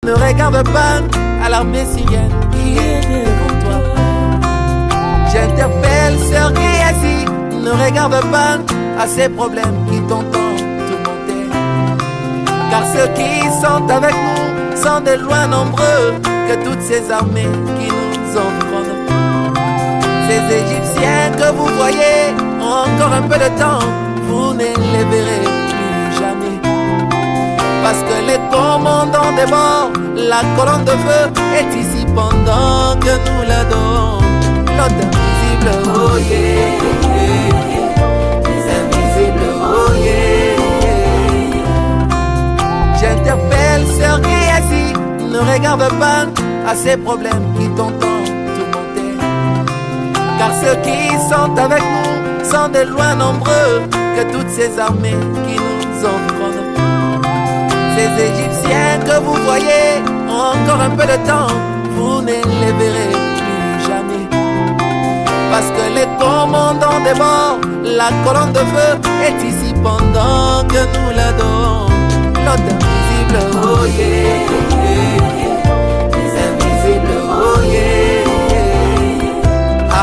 Ne regarde pas à l'armée syrienne qui est devant toi. J'interpelle ceux qui est assis. Ne regarde pas à ces problèmes qui t'entendent tourmenter. Car ceux qui sont avec nous sont de loin nombreux que toutes ces armées qui nous environnent. Ces Égyptiens que vous voyez ont encore un peu de temps, vous ne les verrez plus jamais. Parce que les commandants des morts, la colonne de feu est ici pendant que nous l'adorons. L'autre invisible, oh yeah, les invisibles, oh yeah. J'interpelle ceux qui est assis, ne regarde pas à ces problèmes qui t'entendent tourmenter. Car ceux qui sont avec nous sont de loin nombreux que toutes ces armées qui nous environnent. Ces Égyptiens que vous voyez ont encore un peu de temps, vous ne les verrez plus jamais. Parce que les commandants des morts, la colonne de feu est ici pendant que nous l'adorons. L'autre invisible, oh yeah, les invisibles, oh yeah.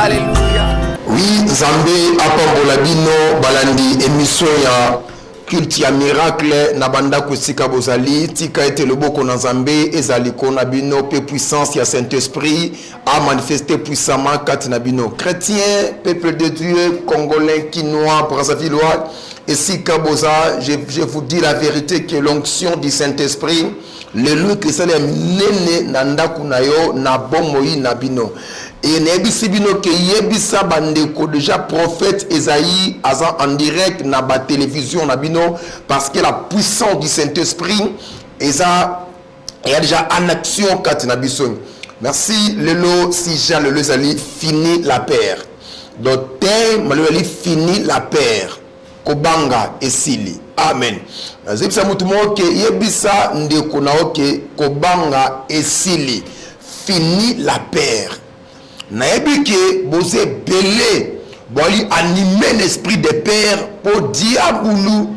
Alléluia. Oui, Zambé apambola bino balandi émission ya culte ya miracle na banda kusika bozali tika ete loboko na Nzambe ezali kona bino pe puissance ya Saint-Esprit a manifesté puissamment kati na bino. Chrétiens, peuple de Dieu, congolais, quinois, brazzavillois et sikaboza, je vous dis la vérité que l'onction du Saint-Esprit le lieu que ça nene na ndaku na yo na bomoi na bino. Et nebisi bino ke yebisa bandeko déjà prophète Esaïe azan en direct na ba télévision na bino parce que la puissance du Saint-Esprit il y a déjà en action kat na biso. Merci lelo si Jean le Zali fini la paire. Donc malheureusement fini la paire. Kobanga esili. Amen. Zebisa mutu mo ke yebisa ndeko na oke kobanga esili. Fini la paire. Naebike bose belé boli animer l'esprit de père pour diaboulou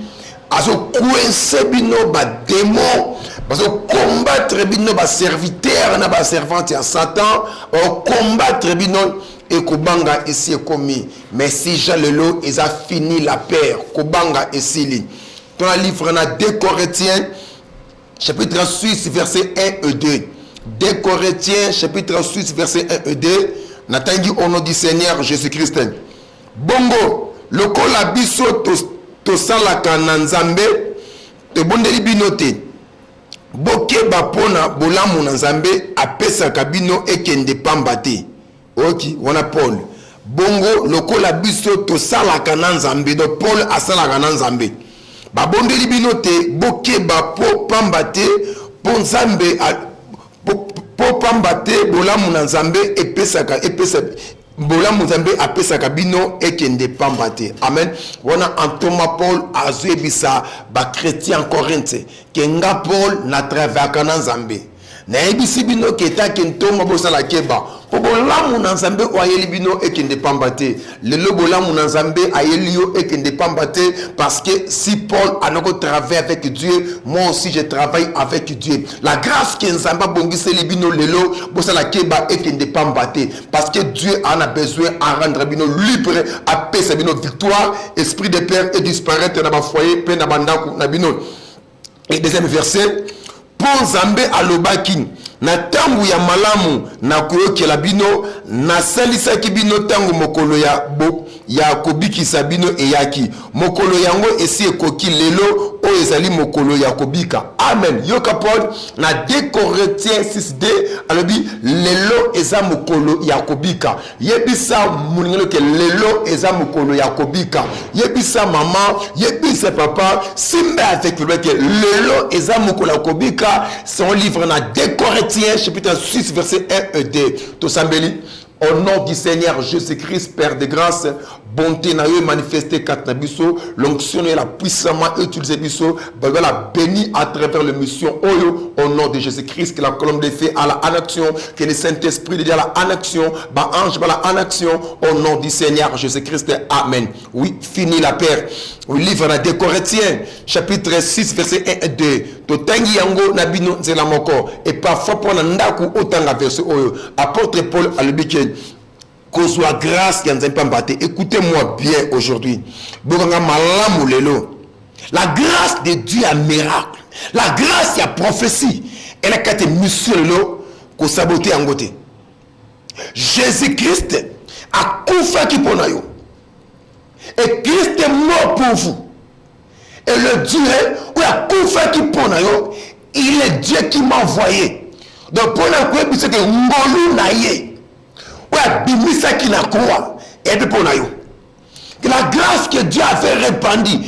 aso coincer bino ba démon baso combattre bino ba serviteur na ba servante à Satan au combattre bino et kobanga ici est commis mais si Jean Lelo ils a fini la paire kobanga ici dans le livre na 2 Corinthiens chapitre 6 verset 1 et 2. 2 Corinthiens chapitre 6 verset 1 et 2. Natangi au nom du Seigneur Jésus-Christ. Bongo, lokola biso to salaka na Nzambe te bondeli binote. Boke bapona bolamu na Nzambe apesa kabino ekende pambate. Ok, wana Paul. Bongo lokola biso to salaka na Nzambe do Paul asalaka na Nzambe. Ba bondeli binote boke bapo pambate po Nzambe po pambate bolamu na Nzambe epesa bolamu Nzambe apesaka bino ekende pambate. Amen. Wana Antoma Paul azebisa ba chrétien en Corinthe kenga Paul na travers na Nzambe na ebisi bino keta kentoma bosala keba po bolamu na Nzambe oyeli bino ekende pambate. Lelo bolamu na Nzambe ayeli yo ekende pambate parce que si Paul a notre travail avec Dieu, moi aussi je travaille avec Dieu. La grâce que Nzamba bongiseli bino lelo bosala keba ekende pambate parce que Dieu en a besoin à rendre bino libre à pesa bino victoire, esprit de peur et disparaître na ba foyer pe na bandako na bino. Et deuxième verset, pour Nzambe alobaki na tangu ya malamu na koyokela bino na salisaki bino tangu mokolo ya kobikisa bino eyaki mokolo yango esi ekoki lelo o ezali mokolo ya kobika. Amen. Yoka Paul na 2 Corinthiens 6d alobi lelo eza mokolo ya kobika. Yebisa muningelo ke lelo eza mokolo ya kobika. Yebisa maman, yebisa papa, simbe avec le que lelo eza mokolo ya kobika. Son livre na 2 Corinthiens chapitre 6 verset 1 et 2. Tosambeli au nom du Seigneur Jésus-Christ, Père de grâce, bonté na yo manifester kat na biso, l'onction est la puissamment utilisée biso, la béni à travers la mission Oyo au nom de Jésus-Christ, que la colombe des fées à la en action, que le Saint-Esprit de Dieu à la en action, ba ange ba la en action au nom du Seigneur Jésus-Christ. Amen. Oui, fini la paix. Au livre des Corinthiens, chapitre 6, verset 1 et 2. Totangi yango nabino nzela moko et parfois pour nandaku otanga verset Oyo. Apôtre Paul a le biquet. Qu'on soit grâce qui en pambate. Écoutez-moi bien aujourd'hui. La grâce de Dieu a miracle. La grâce a prophétie. Elle a été mission qu'on saboté en côté. Jésus-Christ a koufa qui pour nous. Et Christ est mort pour vous. Et le Dieu qui a koufa qui pour nous, il est Dieu qui m'a envoyé. Donc pour nous, c'est que ngolu naye. Que la grâce que Dieu avait répandue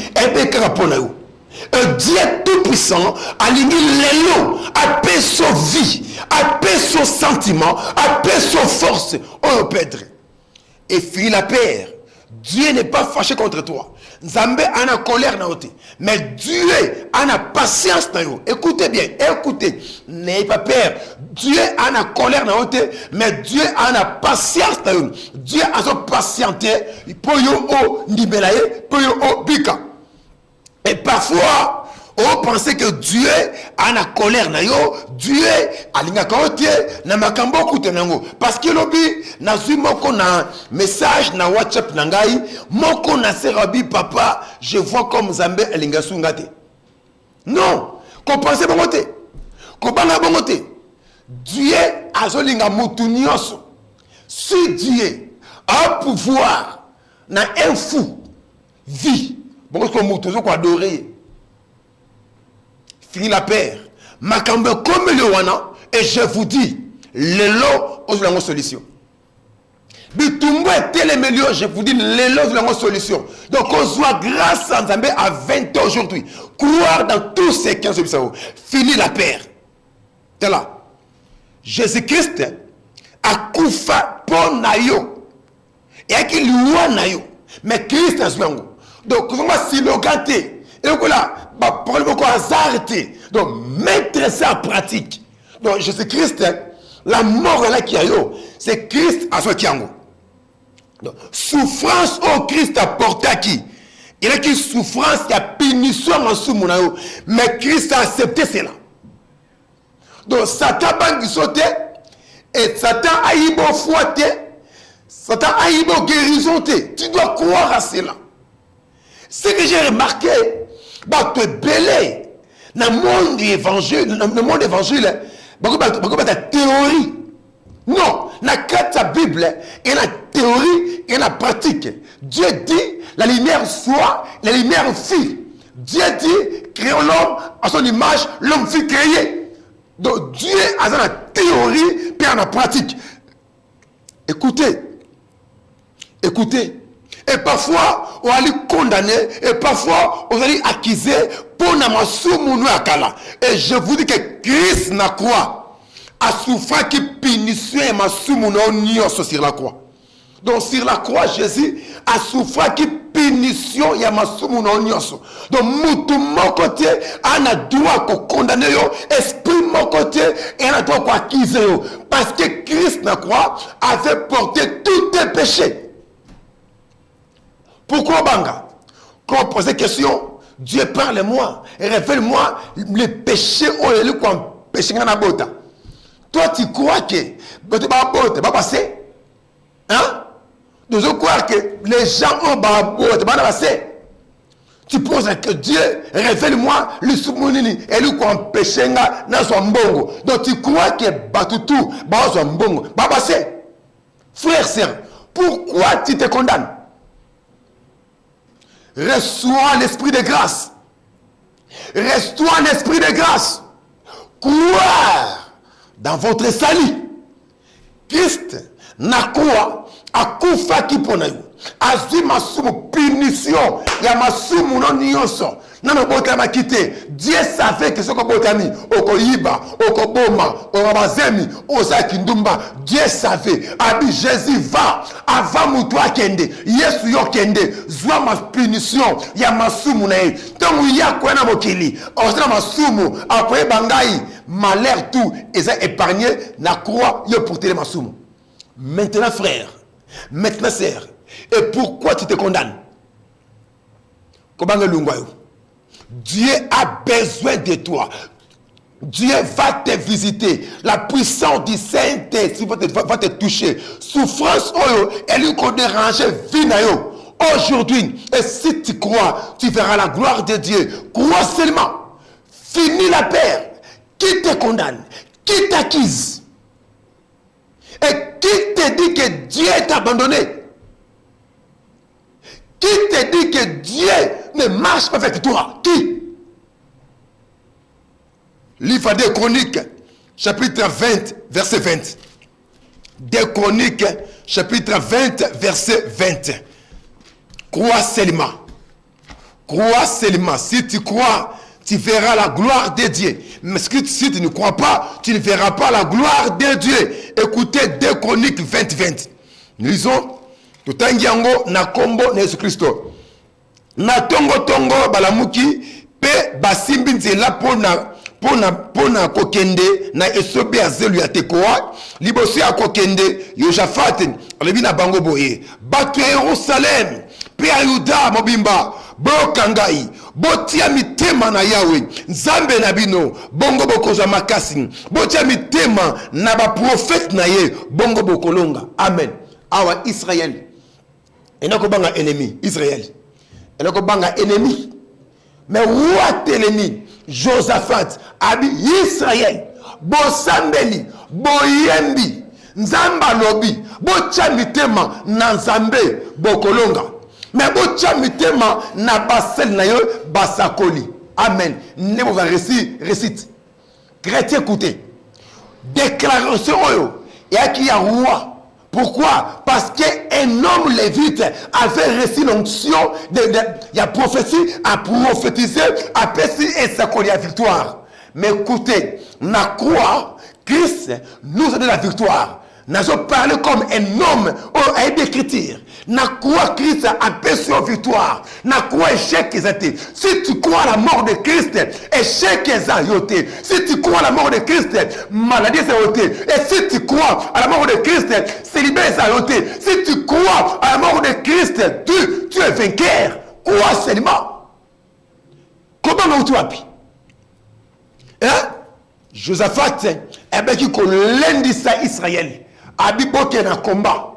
Dieu tout-puissant a ligné l'élo, a paix son vie, a paix son sentiment, a paix son force. Oh Pèdre. Et fini la paix. Dieu n'est pas fâché contre toi. Nzambe a colère na ote. Mais Dieu a patience na yo. Écoutez bien, écoutez. N'ayez pas peur. Dieu a colère na ote, mais Dieu a patience na yo. Dieu a son patienté pour yo o ndibelaye, pour yo o bika. Et parfois, on pense que Dieu a la colère na yo, Dieu a linga kaotie na makambo kutenango parce que lobi na zui moko na message na WhatsApp na ngai moko na serabi papa je vois comme Zambé alinga sungate. Non, ko pense bongote. Ko banga bongote. Dieu a zolinga mutu nyonso. Si Dieu a pouvoir na un fou vie, bon ko mutu zo ko adorer. Fini la paix. Makambe comme le wana. Et je vous dis, l'élo, on a une solution. Bitumbo est tel milieu, je vous dis, l'élo, on a une solution. Donc, on soit grâce à Nzambe à 20 ans aujourd'hui. Croire dans tous ces 15 jours. Fini la paix. C'est là. Jésus-Christ a koufa pour nayo. Et qu'il loua nayo. Mais Christ a joué. Donc, on va s'y loganter. Et donc là, pour le moment, donc mettre ça en pratique. Donc Jésus-Christ, la mort là qui a eu, c'est Christ à ce qui a eu. Donc souffrance au Christ a porté à qui? Il a qui souffrance qui a punition en sous mon aïe. Mais Christ a accepté cela. Donc Satan a sauté et Satan a eu bon fouetté, Satan a eu bon guérison. Tu dois croire à cela. Ce que j'ai remarqué, te belé dans le monde évangile, la théorie. Non, dans la Bible, il y a la théorie et la pratique. Dieu dit, la lumière soit, la lumière fut. Dieu dit, créons l'homme à son image, l'homme fut créé. Donc Dieu a la théorie et la pratique. Écoutez, écoutez. Et parfois, on va les condamner. Et parfois, on va les accuser pour n'amassoumounou akala. Et je vous dis que Christ n'a croix. A souffert qui punition et massoumounou nyos sur la croix. Donc, sur la croix, Jésus a souffert qui punition et massoumounou nyos. Donc, moutou mon côté, on a droit qu'on condamne yo. Esprit mon côté, et on a droit qu'on accuse yo. Parce que Christ n'a croix avait porté tous tes péchés. Pourquoi Banga? Quand on pose des questions, Dieu parle-moi et révèle-moi les péchés péché dans la bota. Toi tu crois que tu vas passer? Hein? Donc je crois que les gens ont passer. Tu poses que Dieu révèle-moi le soumounini et le péché dans son mbongo. Donc tu crois que Batutu va son mbongo va passer. Frère, sœur, pourquoi tu te condamnes? Reçois l'esprit de grâce. Reçois l'esprit de grâce. Croire dans votre salut. Christ n'a quoi à koufa qui pona yo. Azima sumo puni punition ya masumu no nyonso nano botama kite. Dieu savait que ce que botami okoyiba okoboma okabazemi osaki ndumba. Dieu savait. Abi Jésus va avant mutua kende Yesu yo kende zwa ma punition ya masumu na ye. Tangu ya kwena mokili osana masumu akoye bangai malheur tout eza épargné na croix yo porter masumu. Maintenant frère, maintenant sœur, et pourquoi tu te condamnes? Dieu a besoin de toi. Dieu va te visiter. La puissance du Saint-Esprit va te toucher. Souffrance, elle lui dérange vie. Aujourd'hui, et si tu crois, tu verras la gloire de Dieu. Crois seulement. Finis la paix. Qui te condamne? Qui t'accuse? Et qui te dit que Dieu t'a abandonné? Qui te dit que Dieu ne marche pas avec toi? Qui? Livre des Chroniques, chapitre 20, verset 20. Des Chroniques, chapitre 20, verset 20. Crois seulement. Crois seulement. Si tu crois, tu verras la gloire de Dieu. Mais si tu ne crois pas, tu ne verras pas la gloire de Dieu. Écoutez 2 Chroniques 20, 20. Nous lisons. Tutangiango na kombo na Yesu Kristo. Na tongo balamuki pe basimbi nzela pona kokende na esobe azelu ya tekoa libosi ya kokende Yosafat alebi na bango boye batu ya Yerusalem pe ya Yuda mobimba bokangai botia mitema na Yawe nzambe na bino bongo bokozwa makasi botia mitema na ba prophète na ye bongo bokolonga. Amen. Awa Israël enako banga ennemi Israël enako banga ennemi mais roi l'ennemi Josaphat abi Israël bosambeli boyembi nzamba lobi bocha mitema na nzambe bokolonga mais bocha mitema na basel na yo basakoli. Amen. Ne vous récite chrétien écoutez déclaration oyo et qui y a roi. Pourquoi? Parce qu'un homme lévite avait reçu l'onction de prophétie, à prophétiser, à pécher et sa colère victoire. Mais écoutez, na croix, Christ nous a donné la victoire. Nous avons parlé comme un homme à écrire. Na croix, Christ a péché la victoire. Na croix, échec est été. Si tu crois à la mort de Christ, échec est été. Si tu crois à la mort de Christ, maladie est été. Et si tu crois à la mort de Christ, célibat est été. Si tu crois à la mort de Christ, tu es vainqueur. Crois seulement. Comment tu as pu? Hein? Josaphat, eh bien, qui lundi ça Israël. Abi boke na combat.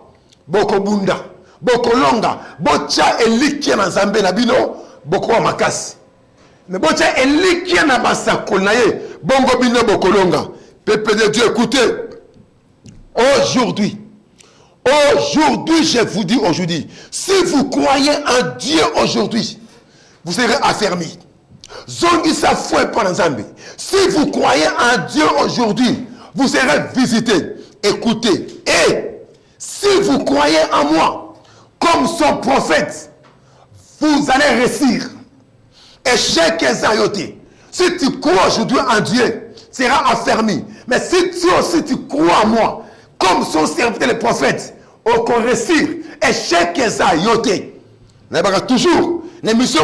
Boko bunda. Boko longa. Bocha elikia na zambe na bino. Boko wa makasi. Mais bocha elikia na basakol na ye. Bongo bino boko longa. Peuple de Dieu, écoutez. Aujourd'hui, je vous dis aujourd'hui, si vous croyez en Dieu aujourd'hui, vous serez affermis. Zongi sa foi pour Nzambe. Si vous croyez en Dieu aujourd'hui, vous serez visités. Écoutez, et si vous croyez en moi, comme son prophète, vous allez réussir. Échec et zayoté. Si tu crois aujourd'hui en Dieu, tu seras affermi. Mais si tu aussi tu crois en moi, comme son serviteur le prophète, on peut réussir. Échec et zayoté. Toujours, l'émission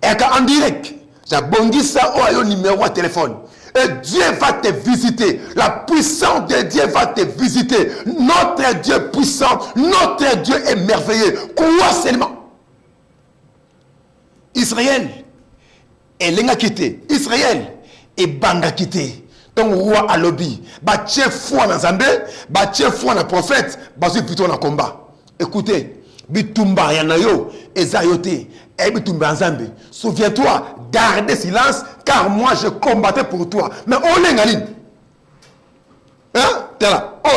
est en direct. J'ai ça au numéro de téléphone. Et Dieu va te visiter. La puissance de Dieu va te visiter. Notre Dieu puissant, notre Dieu est merveilleux. Crois seulement. Israël est l'enga quitté. Israël est banga quitté. Donc roi à lobby. Bâtir foi dans Zambé, bâtir foi dans prophète, bâtir plutôt dans combat. Écoutez, bitumba yanayo, ezayote, et bitumba Zambé. Souviens-toi, gardez silence, car moi je combattais pour toi. Mais on est galine. Hein?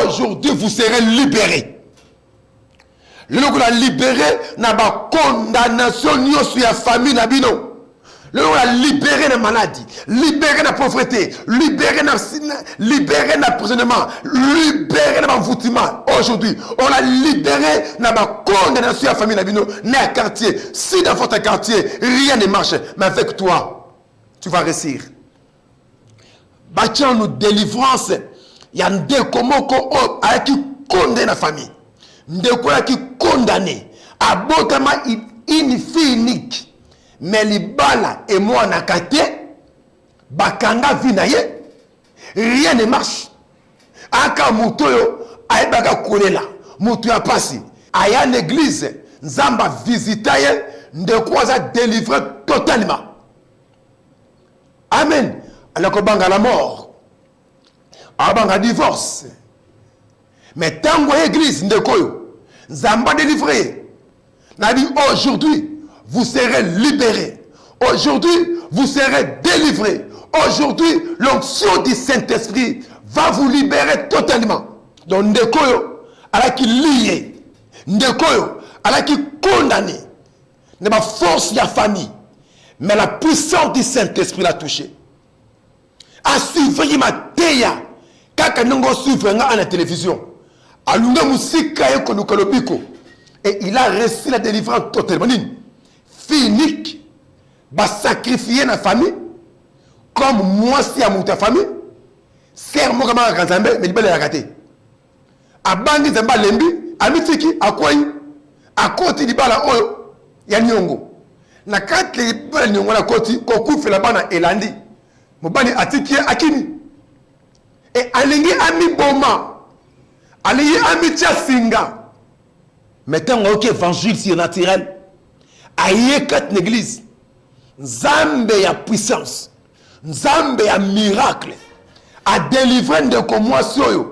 Aujourd'hui vous serez libérés. Le logo la libéré n'a pas condamnation ni sur la famille nabino. on a libéré la maladie, libéré la pauvreté, libéré l'emprisonnement, libéré l'envoûtement. Aujourd'hui, on a libéré la condamnation à la famille, dans le quartier. Si dans votre quartier, rien ne marche, mais avec toi, tu vas réussir. Bâtir nous délivrance, il y a des commandes qui condamnent la famille. Des qui condamnent. Abotamment une fille unique. Mais les balles et moi na kate bakanga vinaye rien ne marche. Aka mutoyo aibaka kolela mutu ya pasi aya l'église nzamba visitaye ndekwaza délivrer totalement. Amen. Alors banga la mort. Abanga divorce. Mais tango église ndekoyo nzamba délivré. Na dit aujourd'hui vous serez libérés. Aujourd'hui, vous serez délivrés. Aujourd'hui, l'onction du Saint-Esprit va vous libérer totalement. Donc, Ndekoyo, à la qui lié, Ndekoyo, à la qui condamné, n'est pas force de la famille, mais la puissance du Saint-Esprit l'a touché. A suivre ma teya, kaka nongo suivre à la télévision. Alunga musika yeko nukalobiko. Et il a reçu la délivrance totalement. Fille unique, va sacrifier la famille, comme moi si à mon famille, serre-moi comme un Kazambe, mais il va la rater. A bandi zamba lembi, a mitiki, a quoi a côté du bala oyo, ya nyongo. Na kati les bala nyongo la côté, koku fait la bana elandi. Mobani atiki akini. Et alingi ami boma, alingi ami tia singa. Mettons ok évangile si naturel. Aïe kat l'église. Nzambe ya puissance. Nzambe ya miracle. A délivrer de commotion.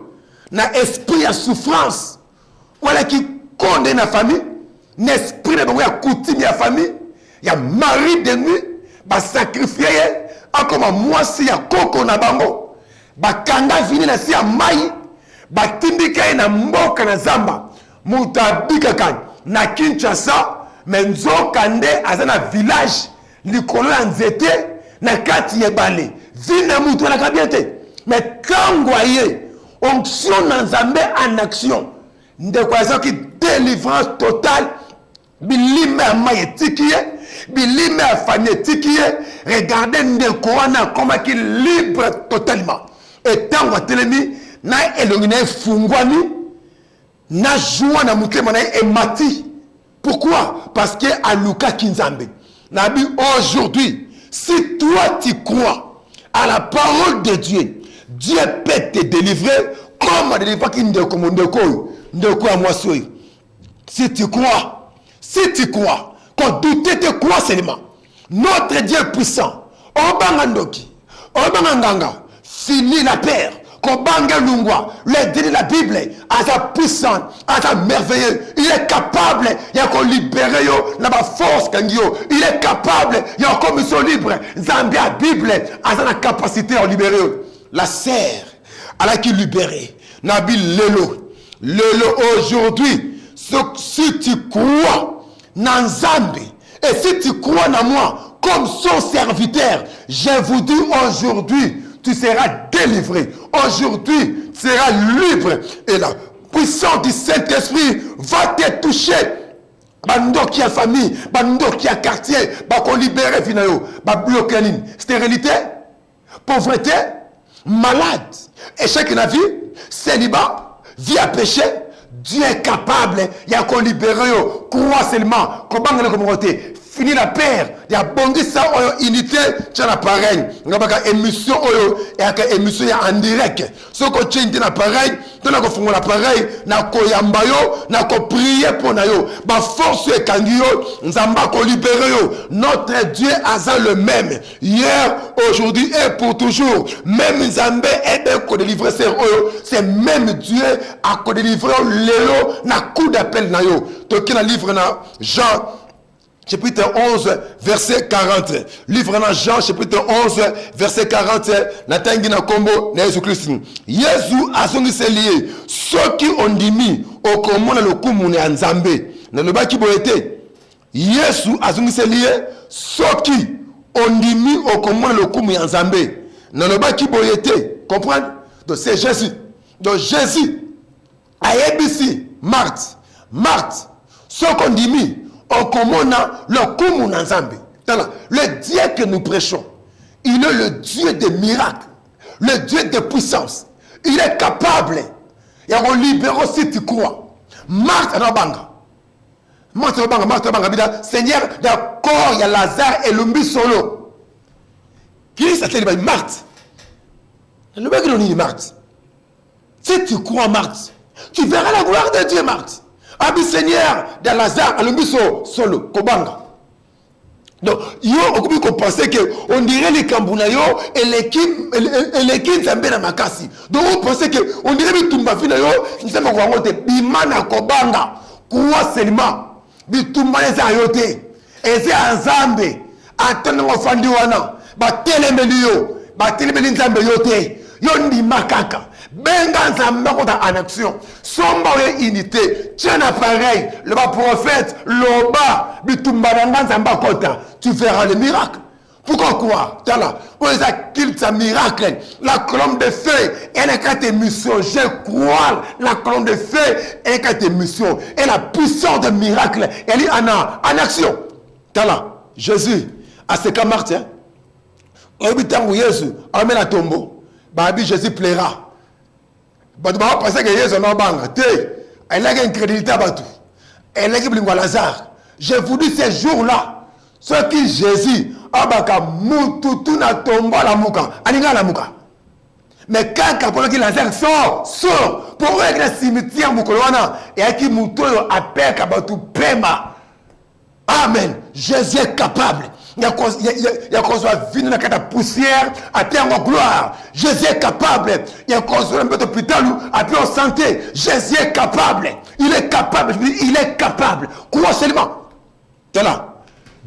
Na esprit ya souffrance. Voilà qui condamne la famille. N'esprit de ya coutume ya famille. Ya mari de nuit. Ba sacrifier. A comme moi si ya koko na bango. Ba kanga vini na si ya mai. Ba tindika na mboka na zamba. Mutabika kan. Na Kinshasa. Mais nzokande azana village likolo ya nzete na kati ya bale vina mutu na kabiete mais tango aye onction na nzambe en action ndeko azoki délivrance totale bilime amaye tikiye bilime afanye tikiye regardez ndeko wana comme qui libre totalement et tango telemi na elongina fungwani na joie na mutema na emati. Pourquoi? Parce que à Luka Kinzambe, Nabi, aujourd'hui, si toi tu crois à la parole de Dieu, Dieu peut te délivrer comme délivrer comme Ndeko à moi soy. Si tu crois, qu'on doutait de quoi seulement, notre Dieu puissant, Obangandoki, Obanganga, finit la paix. Kobanga Lungwa, le dit de la Bible, à sa puissance, à sa merveilleux, il est capable, il y a qu'on libérer yo, la force kangio, il est capable, il y a une commission libre, Zambia Bible, à sa capacité à libérer la serre, à la qui libérer, Nabi Lelo aujourd'hui, si tu crois dans Zambie, et si tu crois dans moi, comme son serviteur, je vous dis aujourd'hui, tu seras délivré. Aujourd'hui, tu seras libre. Et la puissance du Saint-Esprit va te toucher. Bando qui a famille, bando qui a quartier, qu'on libère finalement, bloquer stérilité, pauvreté, malade, échec dans la vie, célibat, vie à péché. Dieu est capable, il y a qu'on libère, crois seulement, qu'on banque la communauté. Fini la paix, il y a bondi ça unité, tu as l'appareil. Il y a une émission et une émission en direct. Ce que tu as dit l'appareil, tu as fait l'appareil, tu as prié pour nous. Ma force est kangio, nous avons libéré. Notre Dieu a le même. Hier, aujourd'hui et pour toujours. Même Nzambe est délivré. C'est même Dieu a délivré l'élo, na coup d'appel. Tu as le livre Jean. Chapitre 11, verset 40. Livre dans Jean, chapitre 11, verset 40. Natangi na kombo na Yesu Christ. Yesu azongisi lié. Ceux qui ont dit au komona le kumu ne Nzambe. Na le baki boete. Yesu azongisi lié. Ceux qui ondimi okomona lokumu ya Nzambe nalobaki boyete comprendre donc c'est Jésus donc Jésus ayebisi Marthe ce qu'on dit okomona lokumu na Nzambe le Dieu que nous prêchons il est le Dieu des miracles le Dieu de puissance il est capable ya ko libérer si tu crois Marthe anabanga Seigneur, d'accord, il y a Lazare et l'ombi solo. Qui s'appelle Marthe? Le mec qui dit Marthe. Si tu crois Marthe, tu verras la gloire de Dieu, Marthe. Abi Seigneur, de Lazare et l'ombi solo. Kobanga. Donc, on peut penser qu'on dirait les Kambunayo et les Kim Zambé Makasi. Donc, on pensait qu'on dirait les Tumbafinayo, nous sommes en Bimana Kobanga. Quoi seulement? Bitumba za yote eze Nzambe atana wafandi wana batelemeli yo batelemeli Nzambe yote yo ndi makaka benga Nzambe kota en action somba yo unité tiens appareil le prophète loba bitumba na Nzambe kota tu verras le miracle. Pourquoi quoi? Tala, on les a qu'il sa miracle. La colonne de feu, elle est qu'à tes missions. Je crois, la colonne de feu, elle est qu'à tes missions. Et la puissance de miracle, elle est en action. Tala, Jésus, à ce cas Marthe, au habitant où Jésus, amène la tombeau, Babi Jésus plaira. Parce que Jésus n'a pas elle a une crédibilité à tout. Elle a une Lazare. Je vous dis ces jours-là, ce qui Jésus, abaka mututu na tomba la muka aninga la muka mais quand pour que Lazare sort pour être le cimetière mukolwana et qui muto appelle kabatu pema amen Jésus est capable il y a qu'on soit venu dans la poussière à terre en gloire Jésus est capable il y a qu'on soit un peu d'hôpital à terre en santé Jésus est capable il est capable quoi seulement t'es là.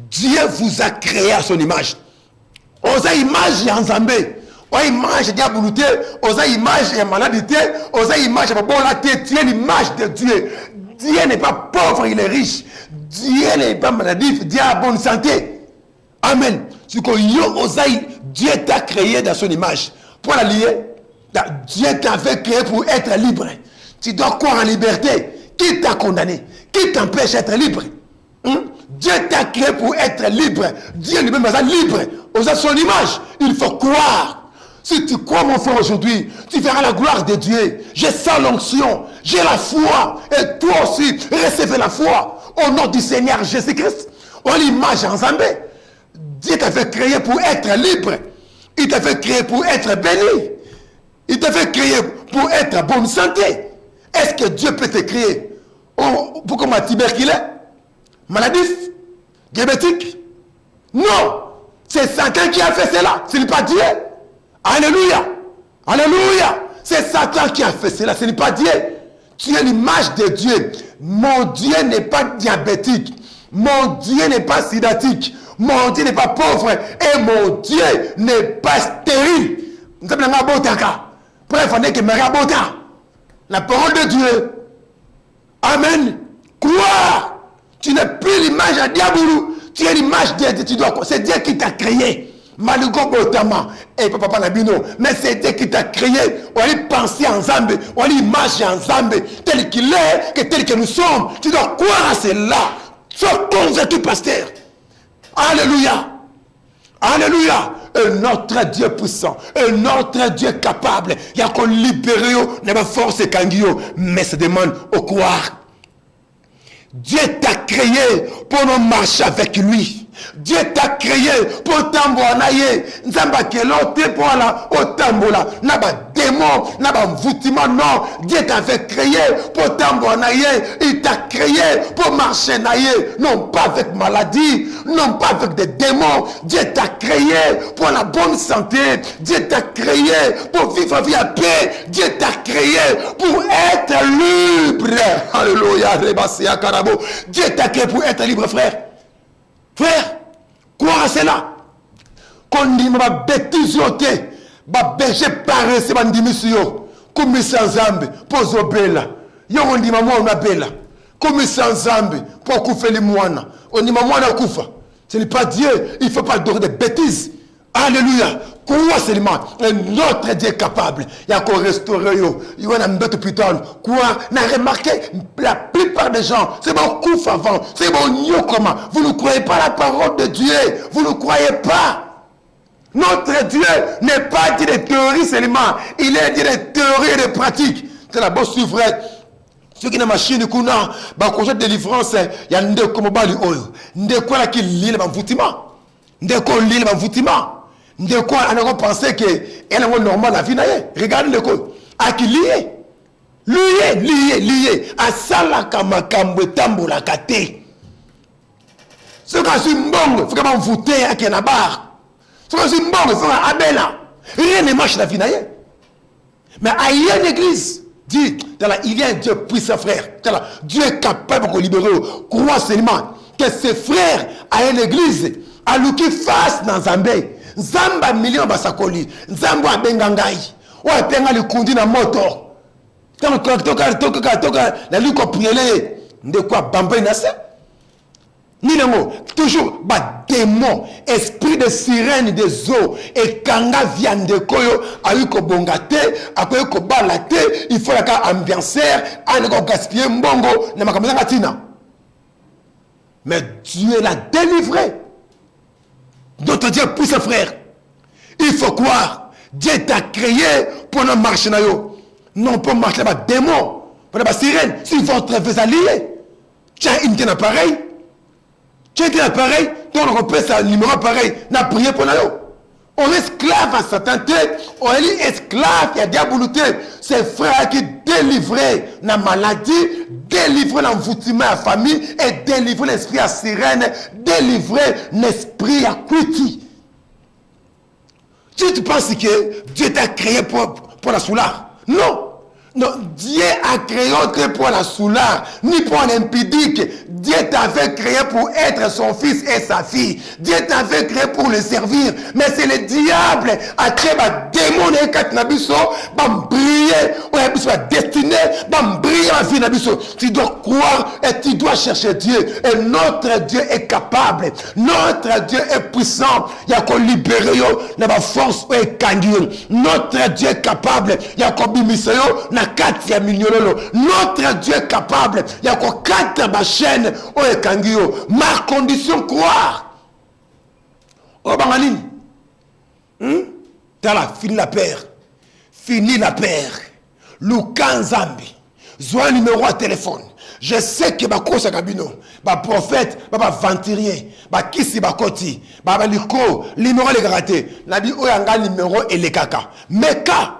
Dieu vous a créé à son image. Osa image ya Nzambe. Osa image ya diabolité, osa image ya maladité, osa image ya bonté. Tu es l'image de Dieu. Dieu n'est pas pauvre, il est riche. Dieu n'est pas maladif, Dieu a bonne santé. Amen. Dieu t'a créé dans son image. Pour la lier, Dieu t'a fait créer pour être libre. Tu dois croire en liberté. Qui t'a condamné? Qui t'empêche d'être libre? Dieu t'a créé pour être libre. Dieu lui-même est libre. Aux son image, il faut croire. Si tu crois, mon frère, aujourd'hui, tu verras la gloire de Dieu. J'ai ça l'onction, j'ai la foi. Et toi aussi, recevez la foi. Au nom du Seigneur Jésus-Christ. On l'image en Zambé. Dieu t'a fait créer pour être libre. Il t'a fait créer pour être béni. Il t'a fait créer pour être en bonne santé. Est-ce que Dieu peut te créer pour comme un tuberculeux? Maladif, diabétique? Non, c'est Satan qui a fait cela, ce n'est pas Dieu. Alléluia, alléluia, c'est Satan qui a fait cela, ce n'est pas Dieu. Tu es l'image de Dieu. Mon Dieu n'est pas diabétique, mon Dieu n'est pas sidatique, mon Dieu n'est pas pauvre et mon Dieu n'est pas stérile. Nous sommes dans la bref, on est que la parole de Dieu. Amen. Croire. Tu n'es plus l'image à Diaboulou. Tu es l'image de Dieu. C'est Dieu qui t'a créé. Malgré Botama et Papa Nabino. Mais c'est Dieu qui t'a créé. On va penser en Zambé. On va image en Zambé. Tel qu'il est, que tel que nous sommes. Tu dois croire à cela. Sois convaincu, pasteur. Alléluia. Alléluia. Notre Dieu puissant. Notre Dieu capable. Il y a qu'on libérer. Il n'y a pas force et kangio. Mais ça demande au croire. Dieu t'a créé pour nous marcher avec lui. Dieu t'a créé pour t'embonayer. Nzamba kelote pour la otambola. Naba démon, naba mvoutima non. Dieu t'a fait créé pour t'embonayer. Il t'a créé pour marcher nailler. Non pas avec maladie, non pas avec des démons. Dieu t'a créé pour la bonne santé. Dieu t'a créé pour vivre la vie à paix. Dieu t'a créé pour être libre. Alléluia. Dieu t'a créé pour être libre, frère. Frère, croire à cela. Qu'on dit ma bêtise, ma berger paresse, ma dimission. Comme sans zambe, pose au bella. Yo on dit maman on a bella. Comme sans zambe, pour couper les moines. On dit maman on a koufa. Ce n'est pas Dieu. Il ne faut pas adorer des bêtises. Alléluia. Quoi seulement notre Dieu est capable. Il y a encore restaurer. Il y a un bête putain. Quoi? N'a remarqué la plupart des gens. C'est bon coup avant. C'est bon niou comment. Vous ne croyez pas la parole de Dieu. Vous ne croyez pas. Notre Dieu n'est pas dit des théories seulement. Il est dit des théories et des pratiques. C'est la bonne suivre. Ceux qui n'ont machine du coup, non. Bah, quand j'ai délivrance, il y a un de comme bali oyo. Ndeko là qui lit le bavoutima. Ndeko lit le bavoutima. Ndeko on a pensé que elle est normal la vie naie. Regarde Ndeko. A qui lié. Lié. A sala kama kambo tambo la kate. Ce qui est mbongo, faut que m'en voter à Kenabar. Ce qui est mbongo, faut que Abela. Rien ne marche la vie naie. Mais ailleurs l'église. Dit, il y a un Dieu puissant, frère. Dieu est capable de libérer. Crois seulement que ses frères à l'église, à lui qui fasse dans Zambé, Zamba million basakoli, Zamba bengangai, ou à tenga le kundi na moto. Quand toka, la lutte au prier, de quoi bamba inase. Ni le mot, toujours, bah, démon, esprit de sirène des eaux, et kanga viande koyo, a eu ko bongate, a ko balate, il faut la ka ambiancer, a ne ko gaspiller mbongo, ne ma kamza katina. Mais Dieu l'a délivré. D'autres Dieu puissant frère. Il faut croire, Dieu t'a créé pour ne marcher na yo. Non pour marcher là-bas, démon, pour la sirène, si votre vœu allié, tu as une appareil. Tu as un appareil, ton repère, c'est un numéro pareil. N'a prié pour nous. On est esclave à Satan, on est esclave à diaboloté. C'est frère qui délivrait la maladie, délivrer l'envoûtement à la famille et délivrer l'esprit à sirène, délivrer l'esprit à cuiti. Tu penses que Dieu t'a créé pour la soulard? Non. Non, Dieu a créé pour la soulard, ni pour l'impidique. Dieu t'avait créé pour être son fils et sa fille. Dieu t'avait créé pour le servir. Mais c'est le diable à créer un démon et quatre nabiso, briller, ou un destiné, briller la vie nabiso. Tu dois croire et tu dois chercher Dieu. Et notre Dieu est capable. Notre Dieu est puissant. Il y a qu'on libérer, il y a force et kangiyo. Notre Dieu est capable. Il y a qu'on bimisayo, notre Dieu est capable. Il y a encore 4 chaînes. Ma condition, croire. Oh, Bangaline. T'as la fini la paire. Fini la paire. Lukan Zambi. Zoa numéro à téléphone. Je sais que ma cause à Kabino, ma prophète, ma venturier, ma kisi bakoti, ma liko, numéro les gratté. N'a dit oyanga numéro et les caca. Meka.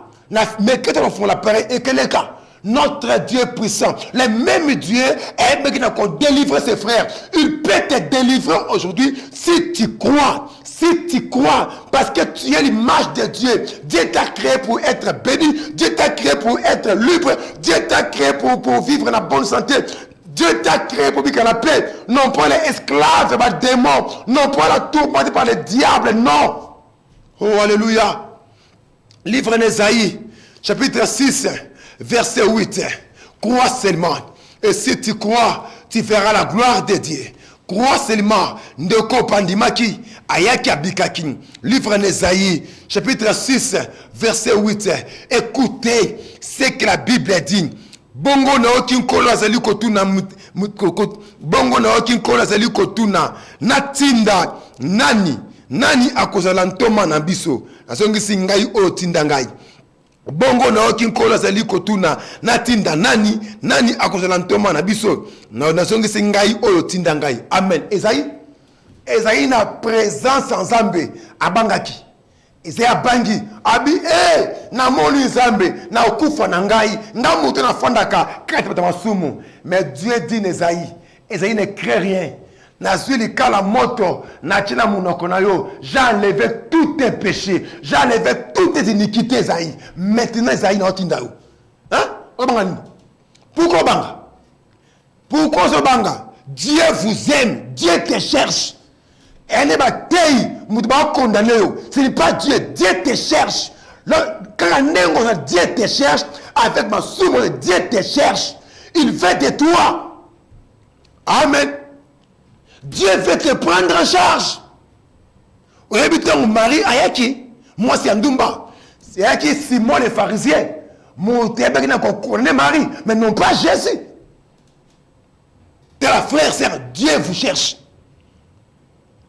Mais que tu font l'appareil et que les cas, notre Dieu est puissant, le même Dieu est qui n'a qu'à délivrer ses frères. Il peut te délivrer aujourd'hui si tu crois. Si tu crois, parce que tu es l'image de Dieu. Dieu t'a créé pour être béni. Dieu t'a créé pour être libre. Dieu t'a créé pour vivre dans la bonne santé. Dieu t'a créé pour vivre dans la paix. Non pas les esclaves, par les démons. Non pas la tourmentée par les diables. Non. Oh, alléluia. Livre d'Ésaïe, chapitre 6, verset 8. Crois seulement. Et si tu crois, tu verras la gloire de Dieu. Crois seulement. Ndeko pandimaki, ayaki abikaki. Livre d'Ésaïe, chapitre 6, verset 8. Écoutez ce que la Bible dit. Bongo na okin kolo azali kotuna bongo na okin kolo azali kotuna natinda nani akozala ntoma na biso azongisi ngai o tinda ngai bongo na okin kolo azali kotuna natinda nani akozala ntoma na biso na azongisi ngai o tinda ngai. Amen. Esaïe na présence en Zambé abangaki. Esaïe abangi abi na moni Zambé na okufa na ngai ngamuto na fandaka kati pata masumu. Mais Dieu dit Esaïe ne crée rien. J'ai enlevé tous tes péchés. J'ai enlevé toutes tes iniquités. Maintenant, Esaïe n'a pas hein? Pourquoi banga? Pourquoi ce banga? Dieu vous aime. Dieu te cherche. Ce n'est pas Dieu. Dieu te cherche. Quand Dieu te cherche, avec ma source, Dieu te cherche. Il veut de toi. Amen. Dieu veut te prendre en charge. Au début, ton mari, Ayaki, moi c'est Andumba. C'est Ayaki, Simon les pharisiens. Mon tébé n'a qu'on connaît Marie, mais non pas Jésus. T'es la frère, sœur, Dieu vous cherche.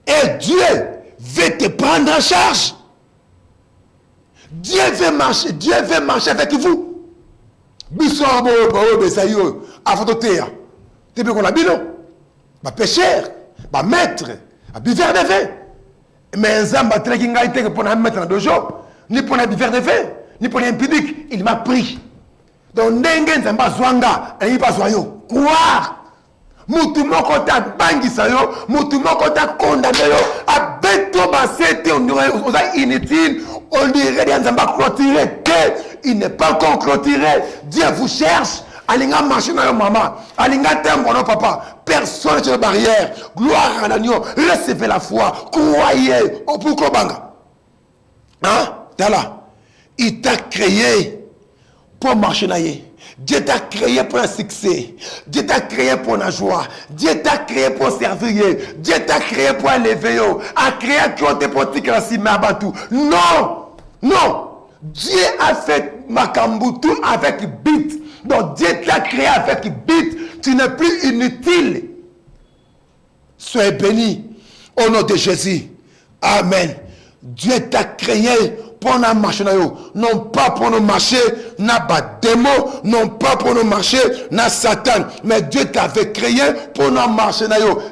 Et Dieu veut te prendre en charge. Dieu veut marcher avec vous. Bissobo, Besayo, Avototea. Tu peux qu'on a bino. Ma pécheur, ma maître, ma buveur de vin. Mais un zamba trékinga été pour un maître dans 2 jours, ni pour un buveur de vin, ni pour un impudique, il m'a pris. Donc, Nengen Zamba Zwanga, et il va soyo. Quoi? Moutoumon kota bangi sayo, moutoumon kota condamné yo, a beto basete, on dirait inutile, on dirait des Zamba clôturé, il n'est pas encore clôturé. Dieu vous cherche. Alinga marcher dans maman, alinga tembo non papa, personne sur la barrière. Gloire à l'agneau, recevez la foi, croyez au Pukobanga. Hein? T'es là. Il t'a créé pour marcher dans lui. Dieu t'a créé pour un succès. Dieu t'a créé pour la joie. Dieu t'a créé pour servir. Dieu t'a créé pour élever. A créé que tu pour te classer Mabatou. Non! Non! Dieu a fait Makambutu avec bit. Donc Dieu t'a créé avec bit. Tu n'es plus inutile. Soyez bénis au nom de Jésus. Amen. Dieu t'a créé pour nous marcher, non pas pour nous marcher dans des démons, non pas pour nous marcher dans Satan, mais Dieu t'avait créé pour nous marcher.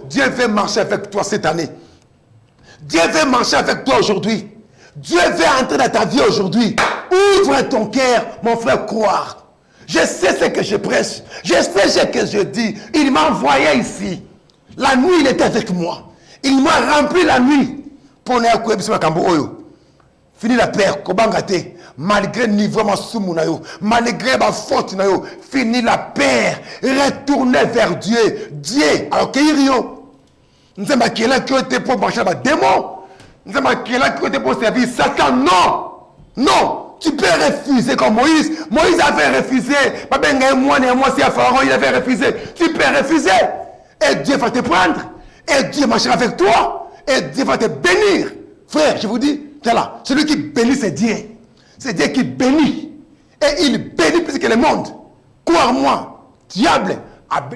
Dieu veut marcher avec toi cette année. Dieu veut marcher avec toi aujourd'hui. Dieu veut entrer dans ta vie aujourd'hui. Ouvre ton cœur, mon frère, croire. Je sais ce que je prêche. Je sais ce que je dis. Il m'a envoyé ici. La nuit, il était avec moi. Il m'a rempli la nuit. Pour nous accueillir. Fini la paix, malgré le niveau malgré ma faute, fini la paix, retournez vers Dieu. Dieu, alors qu'il nous sommes qui était pour marcher avec des démons. Nous sommes qui était pour servir Satan. Non, non, tu peux refuser comme Moïse. Moïse avait refusé. Il avait refusé. Tu peux refuser. Et Dieu va te prendre. Et Dieu marchera avec toi. Et Dieu va te bénir. Frère, je vous dis, c'est là. Celui qui bénit, c'est Dieu. C'est Dieu qui bénit. Et il bénit plus que le monde. Crois-moi, diable,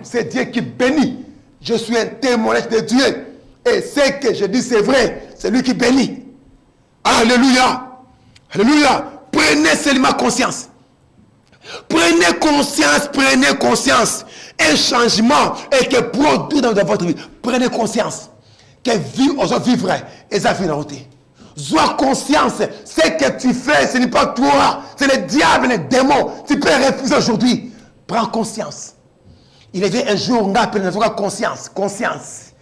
c'est Dieu qui bénit. Je suis un témoignage de Dieu. Et ce que je dis, c'est vrai. C'est lui qui bénit. Alléluia. Alléluia. Prenez seulement conscience. Prenez conscience, prenez conscience. Un changement est que produit dans votre vie. Prenez conscience. Que vivre et ça finalité. Sois conscience, ce que tu fais, ce n'est pas toi, c'est le diable, les démons. Tu peux refuser aujourd'hui. Prends conscience. Il y avait un jour, on a appelé conscience, conscience.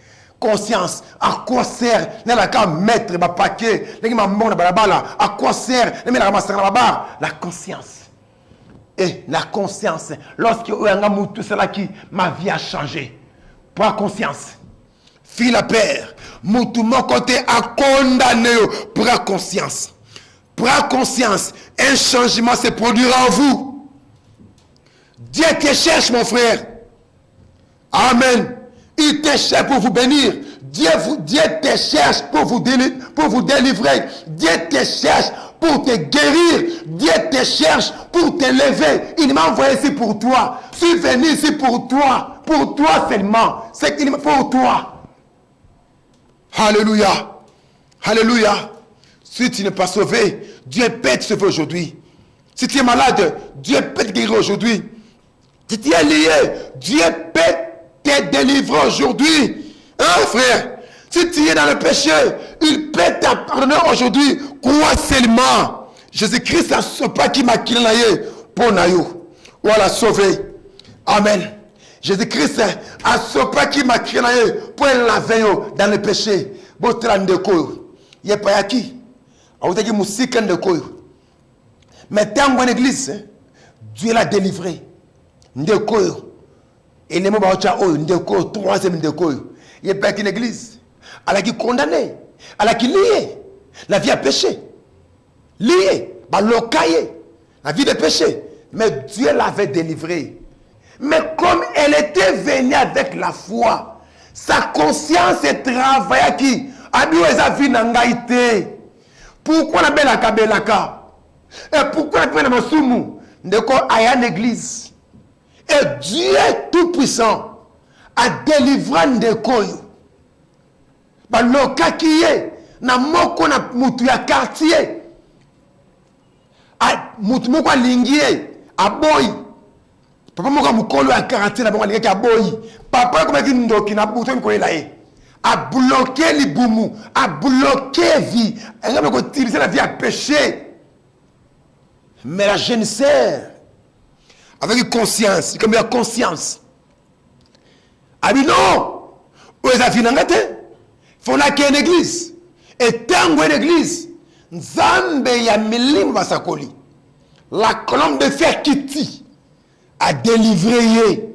Conscience, à quoi sert la mettre ma paquet, à quoi sert la conscience. Et la conscience, lorsque c'est là qui ma vie a changé. Prends conscience. Fille la père, mon côté a condamné. Prends conscience. Prends conscience. Un changement se produira en vous. Dieu te cherche, mon frère. Amen. Il te cherche pour vous bénir. Dieu te cherche pour vous délivrer. Dieu te cherche pour te guérir. Dieu te cherche pour te lever. Il m'a envoyé ici pour toi. Je suis venu ici pour toi. Pour toi seulement. C'est qu'il me faut pour toi. Alléluia. Alléluia. Si tu n'es pas sauvé, Dieu peut te sauver aujourd'hui. Si tu es malade, Dieu peut te guérir aujourd'hui. Si tu es lié, Dieu peut te délivrer aujourd'hui. Hein, frère? Si tu es dans le péché, il peut t'apprendre aujourd'hui. Crois seulement. Jésus-Christ a ce pas qui m'a quitté pour naïo. Voilà, sauvé. Amen. Jésus-Christ a ce pas qui m'a quitté pour laver dans le péché. Botra ndeko. Il n'y a pas qui. On dit que musique ndeko. Mais tant qu'on église, Dieu l'a délivré. Ndeko. Et les mots ndeko, troisième ndeko. Il n'y a pas qu'une église. Elle a qui condamné. Elle a qui lié. La vie a péché. Lié. La vie de péché. Mais Dieu l'avait délivrée. Mais comme elle était venue avec la foi, Sa conscience est travaillée qui a dit sa vie n'a pas été. Pourquoi la belle kabelaka? Et pourquoi la belle masumu? Ndeko aya l'église. Et Dieu tout-puissant a délivré Ndeko. Ba loka qui est na moko na mutu ya quartier. A mutu moko lingié a boy. Papa moko mukolo ya quartier na bonga lingié a boy. Papa comme qui ndoki na buto mko elaye. A bloqué Libumu, a bloqué vie. Elle a utilisé la vie à péché. Mais la jeune sœur, avec conscience, comme il y a conscience, a dit non, où est-ce qu'il y a une église. Et tant qu'il y a une église, Nzambe ya milim basakoli. La colonne de fer Kitty a délivré.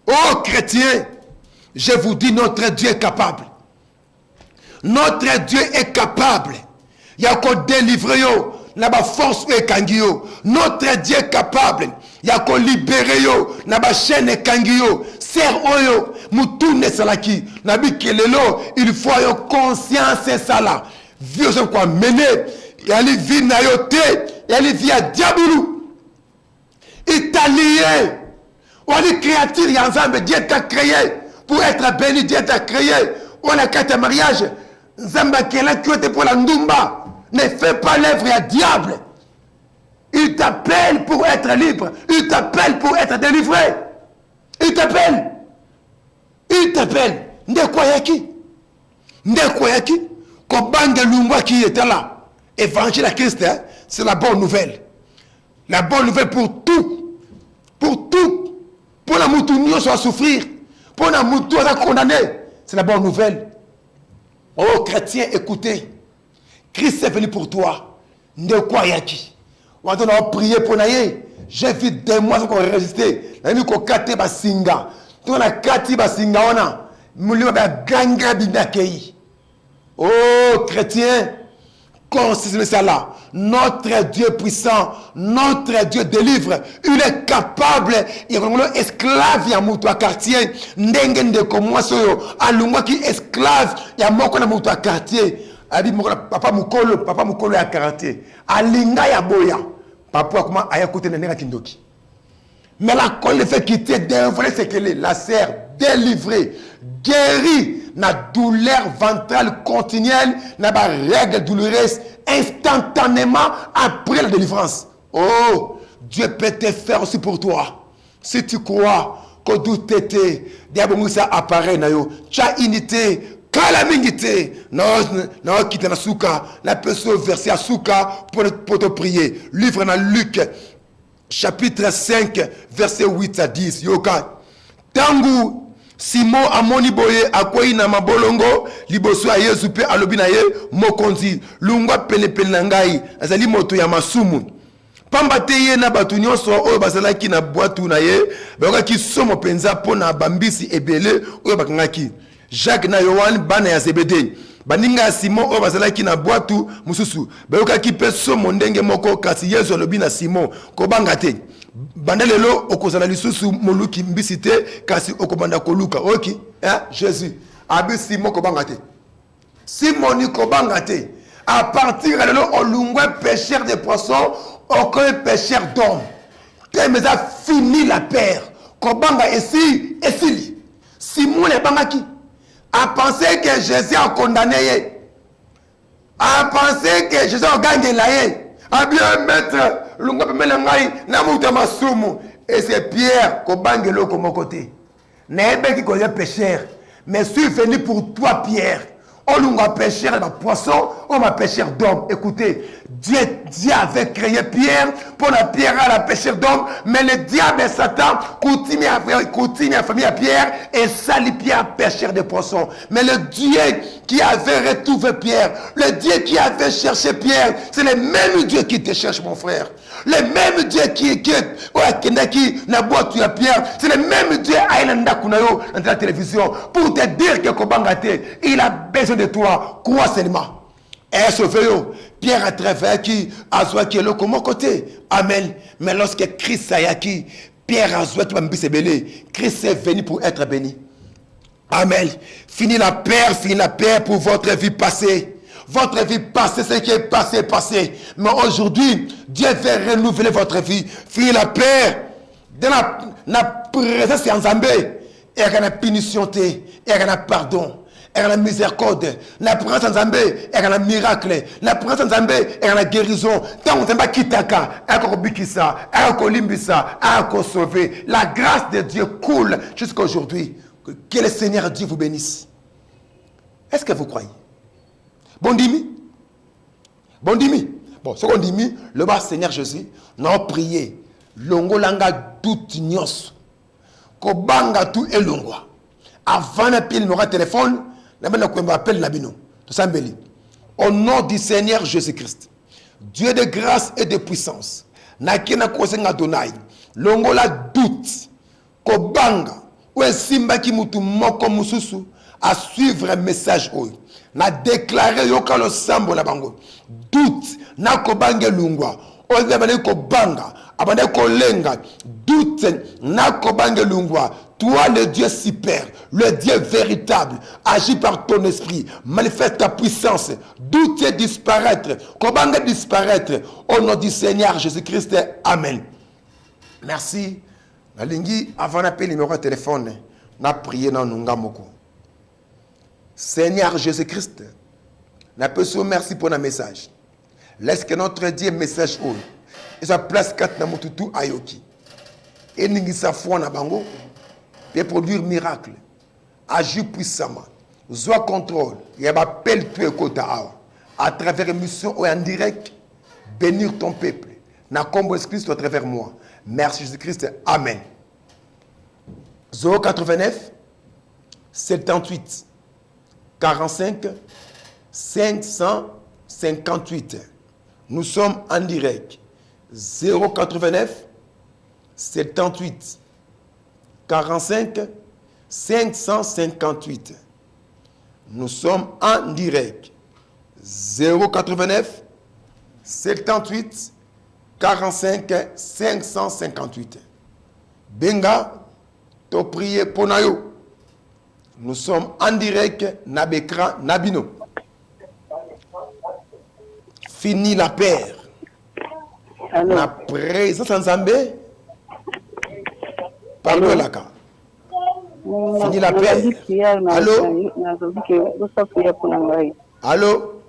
Oh chrétiens, je vous dis, notre Dieu est capable. Notre Dieu est capable. Il y a qu'on délivre yo, n'a force et kangio. Notre Dieu est capable. Il y a qu'on libérer yo, n'a chaîne et kangio. Ser oyo, mutune salaki. Nabi kelelo, il faut yo conscience et sala. Vieux sont quoi mener. Il y a les vies na yo te, il y a les vies à diaboulou. Italien. On a les créatures, il y a ensemble, Dieu t'a créé. Pour être béni, Dieu t'a créé. On a quatre mariages. Zamba Kela qui était pour la Ndumba. Ne fais pas l'œuvre à diable. Il t'appelle pour être libre. Il t'appelle pour être délivré. Il t'appelle. Il t'appelle. Ndekoyaki. Ndekoyaki. Kobanga Lumba qui était là. Évangile à Christ, hein, c'est la bonne nouvelle. La bonne nouvelle pour tout. Pour tout. Pour la moutounio soit souffrir. Pour la moutou à condamner. C'est la bonne nouvelle. Oh chrétien, écoutez. Christ est venu pour toi. Ndekoyaki. On va prier pour naïe. J'ai vu des mois qu'on résister. On a mis qu'on kate basinga. On a kati basinga on a. Moulima ba ganga binakei. Oh chrétien, considérez ça là. Notre Dieu puissant, notre Dieu délivre. Il est capable. Il est vraiment esclave. Il y a moutou à quartier. Ndenge comme moi soyo. Alungwa qui esclave. Il y a moko na moutou à quartier. Abi papa mukolo ya quartier. Alinga ya boya. Papa comment aya côté nenga kindoki. Mais la colle fait quitter devrait c'est que la serre délivrée, guérie na douleur ventrale continuelle, na ba règle douloureuse instantanément après la délivrance. Oh, Dieu peut te faire aussi pour toi. Si tu crois que doute était, diable ça apparaît na yo. Tu as unité. Calamité, non, quitte na souka, la personne verset à souka pour te prier. Livre dans Luc, chapitre 5, verset 8 à 10. Yoka. Tangu, Simon amoni boye akwei na mabolongo, liboso a Yesu pe alobi na ye, mokonzi, lungwa pene na ngai, azali moto ya masumu. Pamba te ye na batu nyonso oyo bazalaki na bwatu na ye, bakaki somo penza po na bambisi ebele oyo bakangaki. Jacques na Yohan bana ya Zebede baninga Simon oyo bazalaki na bwatu mususu bayokaki pe somo ndenge moko kasi Yesu alobi na Simon kobanga te banda lelo okozala lisusu moluki mbisi te kasi okobanda koluka oki Jésus abi Simon kobanga te Simon kobanga te à partir de lelo olungwe pêcheur de poissons aucun pêcheur d'hommes mais a fini la paire kobanga esi esili Simon le bangaki a pensé que Jésus a condamné, a pensé que Jésus a gagné là, a bien mettre l'unga melangai na muta masumu et c'est Pierre ko bangelo comme côté. N'ebe qui connaît pécheur, mais suis venu pour toi Pierre. On l'unga pécheur de poisson, on m'a pécheur d'homme. Écoutez, Dieu avait créé Pierre pour la pierre à la pécheur d'homme, mais le diable et Satan continue à famille à Pierre et sali Pierre pécheur de poisson. Mais le Dieu qui avait retrouvé Pierre, le Dieu qui avait cherché Pierre, c'est le même Dieu qui te cherche mon frère. Le même Dieu qui n'a pas tué Pierre, c'est le même Dieu dans la télévision pour te dire que Kobangate, il a besoin de toi. Crois seulement. Et sauvé, Pierre a travaillé qui a joué qui est là comme côté. Amen. Mais lorsque Christ a acquis, Pierre a joué qui m'a belé. Christ est venu pour être béni. Amen. Fini la paix pour votre vie passée. Votre vie passée, ce qui est passé, passé. Mais aujourd'hui, Dieu veut renouveler votre vie. Fini la paix. Dans la présence de Nzambé, il y a une punition, il y a un pardon. Il y a une miséricorde. La présence de Nzambé, il y a un miracle. La présence de Nzambé, il y a une guérison. Tant que vous kitaka, il y a un bikisa, il y a un limbisa, il y a un sauvé. La grâce de Dieu coule jusqu'à aujourd'hui. Que le Seigneur Dieu vous bénisse. Est-ce que vous croyez? Bon dimi. Bon dimi. Bon, ce qu'on dit, le bas Seigneur Jésus, nous avons prié. Longo langa tout nyos. Ko banga tout et longo. Avant de pile mon téléphone, la main qu'on m'appelle Nabino. Tout ça mbeli. Au nom du Seigneur Jésus-Christ, Dieu de grâce et de puissance, nakina kosenga donai. Longo la doute. Ko banga ou un simba qui mutu moko mususu à suivre un message oyo. Na déclaré yoka lo sambo la bango. Doute na ko bange lungwa. Oze bane ko banga. Abane ko lenga. Doute na ko bange lungwa. Toi le Dieu super, le Dieu véritable, agis par ton esprit, manifeste ta puissance. Doute disparaître. Ko bange disparaître. Au nom du Seigneur Jésus-Christ. Amen. Merci. La lingi avant d'appeler le numéro de téléphone, n'a prié dans Nunga Moko. Seigneur Jésus-Christ, n'a pas sous merci pour le message. Laisse que notre Dieu message haut. Et sa place 4 na mututu ayoki. Et ningi sa foi na bango peut produire miracle. Agir puissamment. Zoa contrôle. Il y a appel tout et kota à travers une mission ou en direct bénir ton peuple. Na combo Christ à travers moi. Merci Jésus-Christ. Amen. 089 78 45 558. Nous sommes en direct. 089 78 45 558. Nous sommes en direct. 089 78 45 558. Benga, to prier pour Nayo. Nous sommes en direct, Nabekra, Nabino. Fini la paix. La présence en Zambé. Pardon, Laka. Fini la paix. Allô? Allô?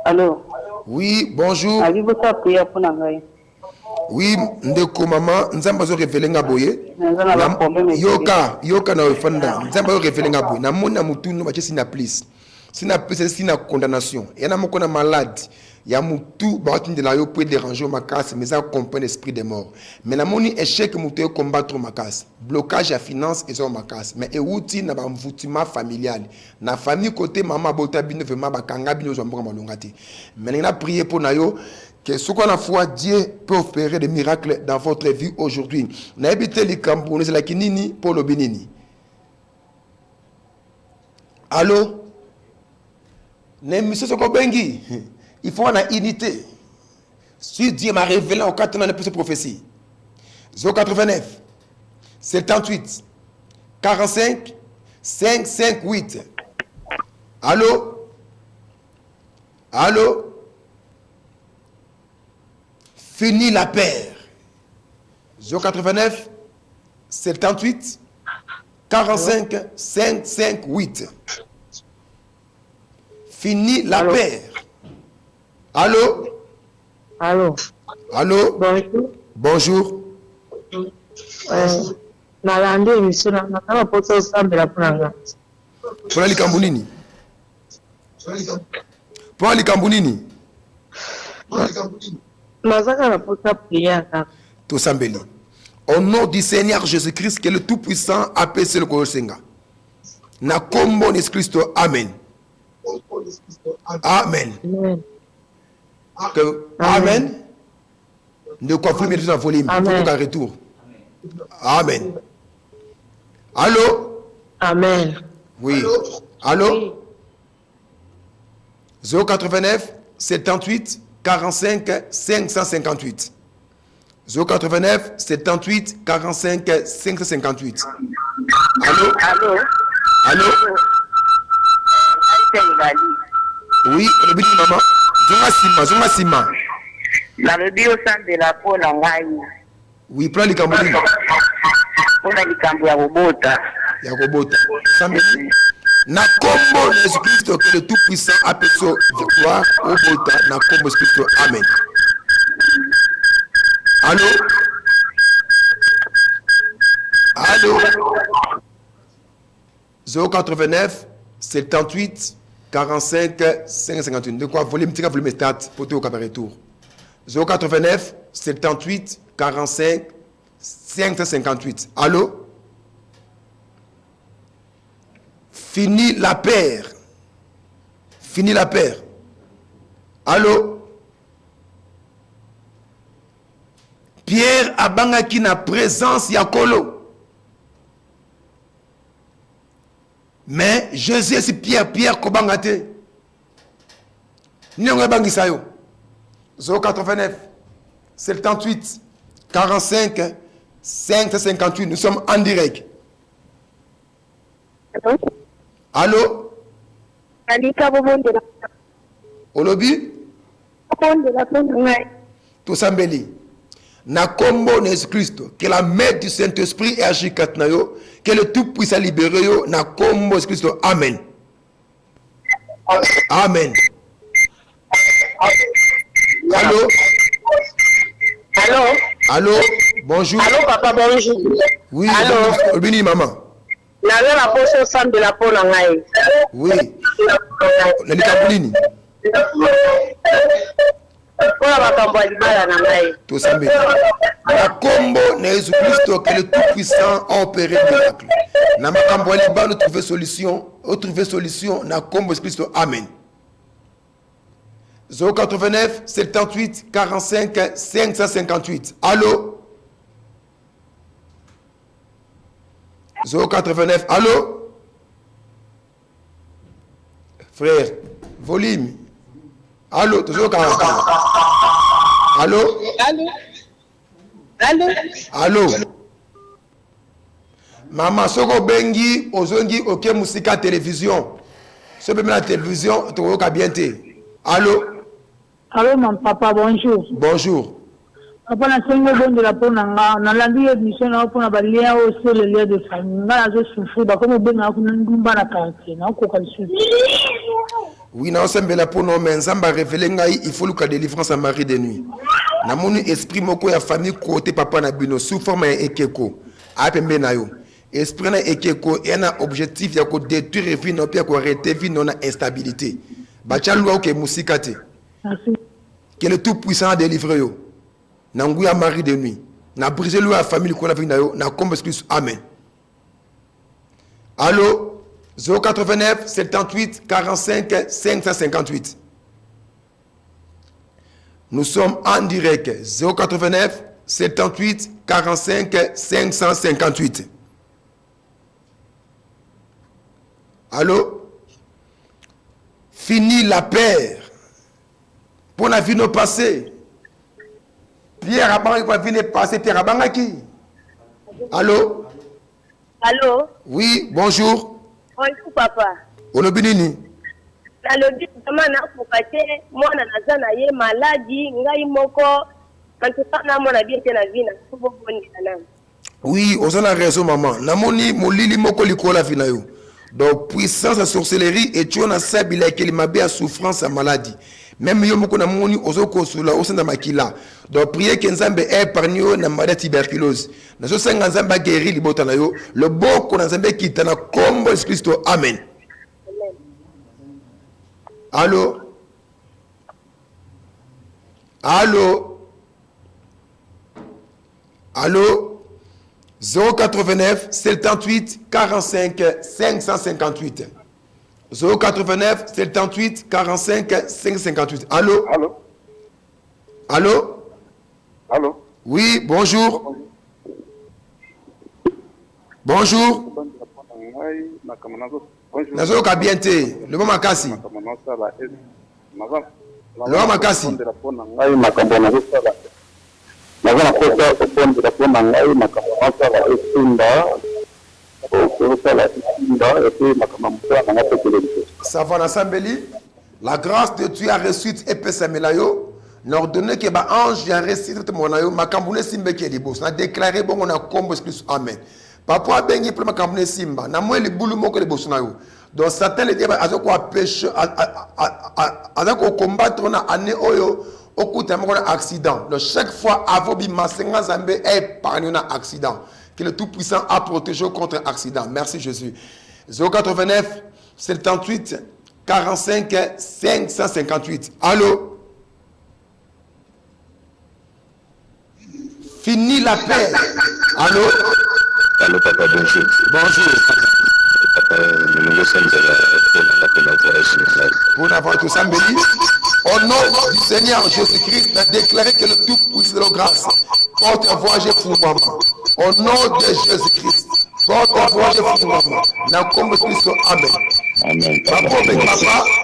Allô? Oui, bonjour. Oui, ndeko mama, nzamba zo révéler nga boye. Yoka na ofanda. Nzamba zo révéler nga boye. Na mona mutu no bache sina please. Sina please sina condamnation. Et na moko na malade. Ya mutu ba tinde na yo peut déranger ma casse mais ça comprend l'esprit des morts. Mais na moni échec mutu combattre ma casse. Blocage à finance et so ma casse. Mais e outil na ba mvutima familial. Na famille côté maman bota bino vraiment ba kanga bino zo mbonga malongati. Mais na prier pour na yo que ce qu'on a foi, Dieu peut opérer des miracles dans votre vie aujourd'hui. N'habitez les Camerounais, c'est la kinini pour le Bénini. Allô? Monsieur Sokobengi, il faut une unité. Si Dieu m'a révélé en 4 ans de cette prophétie. 089 78 45 558. Allô? Allô? Fini la paix. 089 78 45 558. Fini la paix. Allô? Allô? Allô? Bonjour. Bonjour. Nalande émission na kama poto osambela punanga. Pour ali kambunini? Pour ali kambunini? Mazaka na poto prière. Tout sambeli. Au nom du Seigneur Jésus-Christ, qui est le Tout-Puissant, appelle le Kolosenga. Na kombo ni Christo. Amen. Amen. Amen. Amen. Ne confirmez pas dans volume. Il faut un retour. Amen. Allô? Amen. Oui. Allô? 089 78 45 558. 089 78 45 558. Allô? Allô? Allô? Oui, le bini maman. Zonga sima. La bébé au centre de la peau, l'angaï. Oui, prends les cambouis. On a les cambouis à Robota. Yakobota. Sambeli. Na combo Jésus-Christ que le Tout-Puissant appelle sa victoire au Bota. Na combo Jésus-Christ. Amen. Allô? Allô? 089 78 45 551. De quoi volume start pour tout au cabaret tour. 089 78 45 558. Allô? Fini la paire. Fini la paire. Allô? Pierre abangaki na présence Yakolo. Mais Jésus c'est Pierre kobangate. Nyonga bangisa yo. 089 78 45 558. Nous sommes en direct. Allô? Allô? Alika Bobonde la. Olobi? Bobonde la Bobonde. Tosambeli. Na combo Jésus Christ, que la main du Saint-Esprit est agit katnayo, que le Tout-Puissant libéré yo, na combo Jésus Christ. Amen. Amen. Allô? Allô? Allô? Bonjour. Allô, papa, bonjour. Oui, allô? Bini maman. La la poche au centre de la peau, l'angaï. Oui. Nani kabulini? Tout ça, la combo na Jésus Christ que le Tout-Puissant a opéré miracle. Na makambo liba nous trouver solution, na combo Jésus Christ. Amen. 089 78 45 558. Allô? 089. Allô? Frère, volume. Allô? 045. Allô? Allô? Maman, soko bengi, ozongi, ok, musika télévision. Ce même la télévision, tu vois bien te. Allô? Allô, mon papa, bonjour. Bonjour. Papa, na sengo bon de la peau, na landi émission, na pour na balia aussi le lien de famille. Na zo souffrir, ba comme ben na kunumba na quartier, na ko kalsu. Oui, na osembe la peau no men zamba révéler ngai, il faut le cas délivrance à Marie de nuit. Na moni esprit moko ya famille côté papa na bino sous forme ya ekeko. Apembe na yo. Esprit na ekeko ena objectif ya ko détruire vie no pia ko arrêter vie non na instabilité. Ba tchalwa o ke musikate. Merci. Que le Tout-Puissant a délivré yo. Na nguya Marie de nuit. Na brisé lui la famille qu'on a vu na yo, na combe plus. Amen. Allô? 089 78 45 558. Nous sommes en direct. 089 78 45 558. Allô? Fini la paire. Pour la vie nos passés. Pierre Abang va venir passer. Pierre Abang qui? Allô? Allô? Oui, bonjour. Bonjour, papa. Olobinini. Nalobi kama na fukate mwana nazana ye maladi ngai moko kantusana mwana bien te na vina subo boni na. Oui, on a raison maman. Namoni molili moko likola vina yo. Donc puissance à sorcellerie et tu on a sabila que mabé à souffrance à maladie. Même yo moko na moni ozoko sula osenda makila. Donc prier que Nzambe épargne yo na maladie tuberculose. Na so senga Nzambe guérir libota na yo. Le boko na Nzambe kita na kombo Christo. Amen. Allô? Allô? Allô? 089 78 45 558. 089 78 45 558. Allô? Allô? Allô? Allô? Oui, bonjour. Bonjour. Nazo kabiente. Le mot makasi. Le mot makasi. Ça va Nassambeli. La grâce de Dieu a reçu et peut s'améliorer. N'ordonner que ba ange a reçu tout mon ayo. Makambune simbe qui est libre. On a déclaré bon on a combo plus amen. Papa bengi pour makambune simba. Na moi le boulot moko le bosunayo. Donc Satan le dit azoko pêche azoko combattre on a année oyo. Au coup d'un accident. Donc chaque fois avant bimasenga zambe est par un accident. Que le Tout-Puissant a protégé contre accident. Merci Jésus. 089 78 45 558. Allô? Fini la paix. Allô? Allô papa, bonjour. Bonjour. Papa, nous sommes pour avoir tout ça, au nom du Seigneur Jésus-Christ, a déclaré que le Tout-Puissant de la grâce porte un voyage pour maman. Au nom de Jésus-Christ, porte un voyage pour maman. N'a comme Christ, amen. Amen. Papa,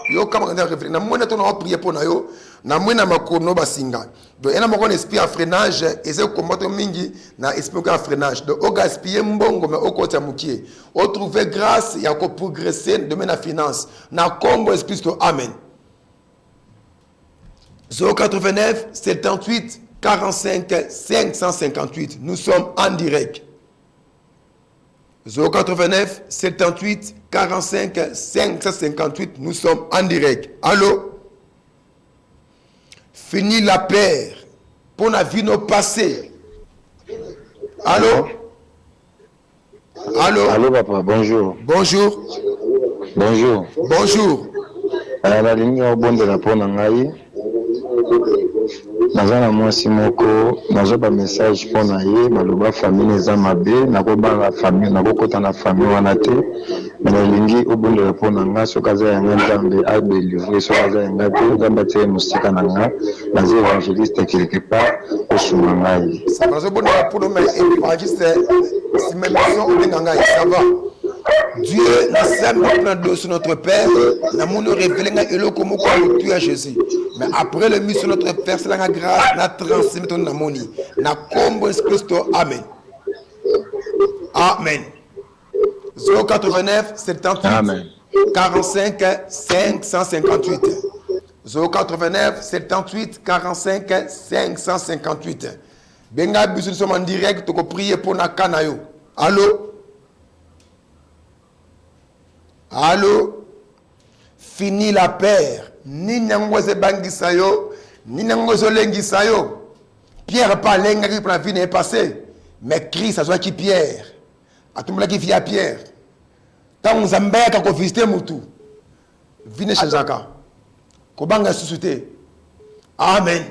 yo comme on a réfléchi, na moi on a prié pour nayo, na moi na makono basinga. Donc ena mako esprit à freinage et c'est combattre mingi na esprit à freinage. Donc o gaspiller mbongo mais o kota mukie. O trouver grâce et encore progresser domaine la finance. Na combo esprit amen. 089 78 45 558. Nous sommes en direct. 089 78 45 558. Nous sommes en direct. Allô? Fini la paix pour la vie nos passés. Allô? Allô? Allô papa, bonjour. Bonjour. Bonjour. Bonjour. La ligne au bon de la Ponangaï. Naza na mwasi moko nazo ba message pona ye maloba famille eza mabe nakobanga famille nakokota na famille wana te na lingi obondela pona nga sokaza yanga nzambe abelivre sokaza yanga te nzambe te musika na nga naza évangéliste quelque part osuma ngai ça va bonela pona mais évangéliste si même mission obenga ngai ça va. Dieu n'a jamais pris sur notre Père, n'a pas révélé tu à Jésus. Mais après le mission de notre Père, c'est la grâce, n'a transmis ton amoni, n'a combo Christ, amen. Amen. 089 78 amen. 45 558. 089 78 45 558. Benga nous sommes en direct, tu peux prier pour Nakanayo. Allô? Allô? Fini la paix. Ni nangoze bangisayo, ni nangoze lengisayo. Pierre pas l'engagé pour la vie n'est passé. Mais Christ a soit qui Pierre. A tout le monde qui vit à Pierre. Tant on s'embête quand on visite Moutou. Venez chez Zaka. Kobanga suscité. Amen.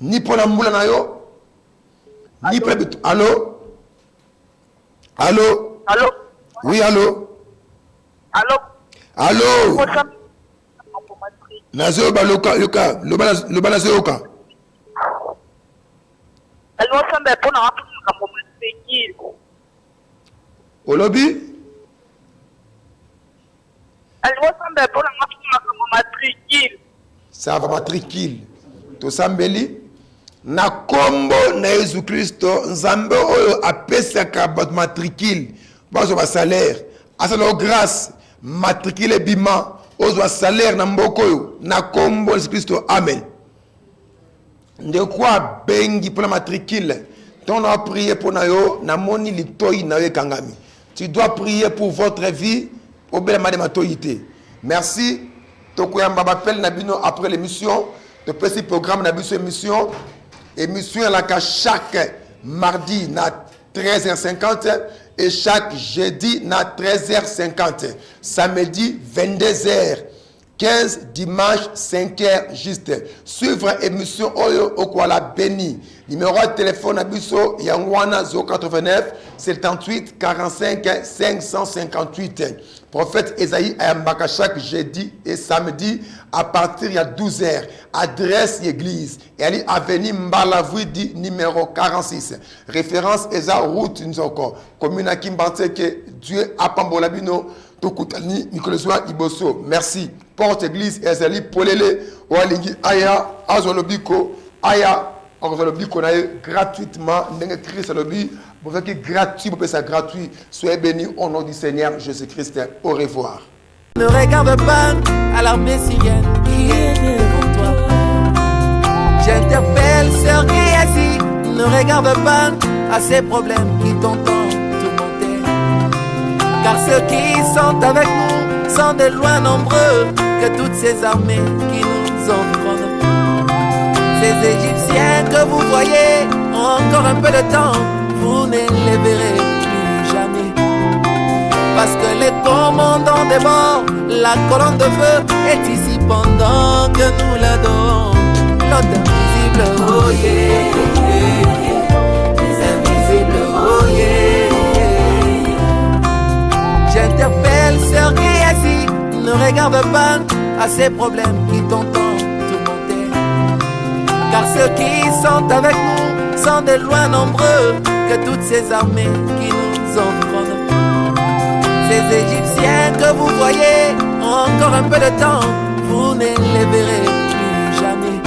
Ni pour la moula na yo. Ni pour le. Allô? Allô? Allô? Oui, allô? Allô? Allô? Nazo baloka yoka loba nazo yoka. Allô sambe pona hapo kama msekiri. Olobi? Allô sambe pona hapo kama matricule. Ça va matricule. To sambeli na kombo na Yesu Kristo nzambe oyo apesaka bat matricule bazo ba salaire asalo grâce matricule bima ozo salaire na mboko yo na kombo Yesu Kristo amen. De quoi bengi pour la matricule. On a prié pour nayo na moni litoi na kangami. Tu dois prier pour votre vie au bel madematoïté. Merci. Tokoyamba appelle Nabino après l'émission. De petit programme Nabino émission. Émission là chaque mardi na 13h50 et chaque jeudi na 13h50. Samedi 22h. 15 dimanche 5h juste. Suivre émission Oyo Okwala Béni. Numéro de téléphone Abisso Yangwana 089 78 45 558. Prophète Esaïe Ayambaka chaque jeudi et samedi à partir de 12h. Adresse l'église. Elle est avenue Mbalavouidi numéro 46. Référence Esa route Nzoko. Commune à Kimbante que Dieu a Pambolabino. Tokutani Nicolas Iboso. Merci. Porte église Ezali Polele Walingi Aya Azolobiko Aya on va le qu'on a gratuitement. Christ le but, vous faites gratuit, vous faites ça gratuit. Soyez bénis au nom du Seigneur Jésus-Christ. Au revoir. Ne regarde pas à l'armée syrienne qui est devant toi. J'interpelle ceux qui est assis. Ne regarde pas à ces problèmes qui t'entendent tourmenter. Car ceux qui sont avec nous sont de loin nombreux que toutes ces armées qui nous environnent. Ces Égyptiens que vous voyez, encore un peu de temps, vous ne les verrez plus jamais. Parce que les commandants des morts, la colonne de feu est ici pendant que nous l'adorons. L'autre invisible, oh yeah, les invisibles, oh yeah. J'interpelle ceux qui est assis, ne regarde pas à ces problèmes qui t'entendent tourmenter. Car ceux qui sont avec nous sont de loin nombreux que toutes ces armées qui nous environnent. Ces Égyptiens que vous voyez, encore un peu de temps, vous ne les verrez plus jamais.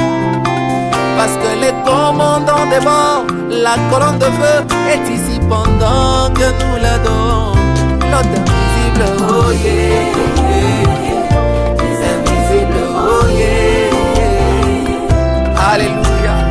Parce que les commandants des morts, la colonne de feu est ici pendant que nous l'adorons. L'autre invisible, oh yeah.